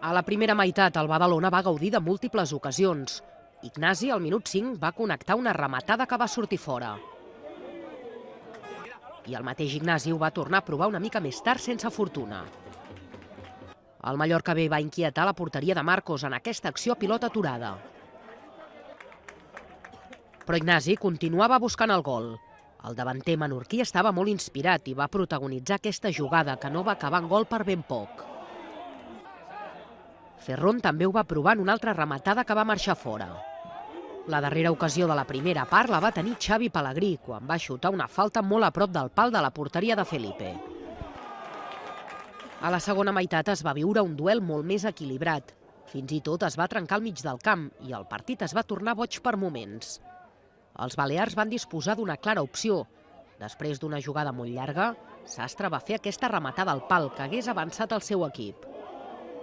A la primera meitat, el Badalona va gaudir de múltiples ocasions. Ignasi, al minut 5, va connectar una rematada que va sortir fora. I el mateix Ignasi ho va tornar a provar una mica més tard sense fortuna. El Mallorca B va inquietar la porteria de Marcos en aquesta acció a pilota aturada. Però Ignasi continuava buscant el gol. El davanter menorquí estava molt inspirat i va protagonitzar aquesta jugada que no va acabar en gol per ben poc. Ferrón també ho va provar en una altra rematada que va marxar fora. La darrera ocasió de la primera part la va tenir Xavi Pellegrí quan va xutar una falta molt a prop del pal de la porteria de Felipe. A la segona meitat es va viure un duel molt més equilibrat. Fins i tot es va trencar al mig del camp i el partit es va tornar boig per moments. Els balears van disposar d'una clara opció. Després d'una jugada molt llarga, Sastre va fer aquesta rematada al pal que hagués avançat el seu equip.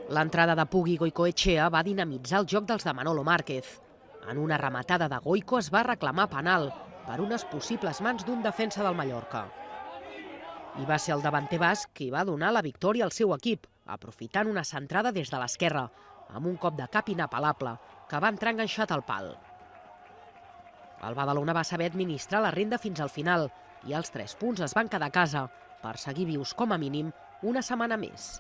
L'entrada de Pugui i Goicoechea va dinamitzar el joc dels de Manolo Márquez. En una rematada de Goico es va reclamar penal per unes possibles mans d'un defensa del Mallorca. I va ser el davanter basc qui va donar la victòria al seu equip, aprofitant una centrada des de l'esquerra, amb un cop de cap inapel·lable, que va entrar enganxat al pal. El Badalona va saber administrar la renda fins al final i els 3 punts es van quedar a casa per seguir vius com a mínim una setmana més.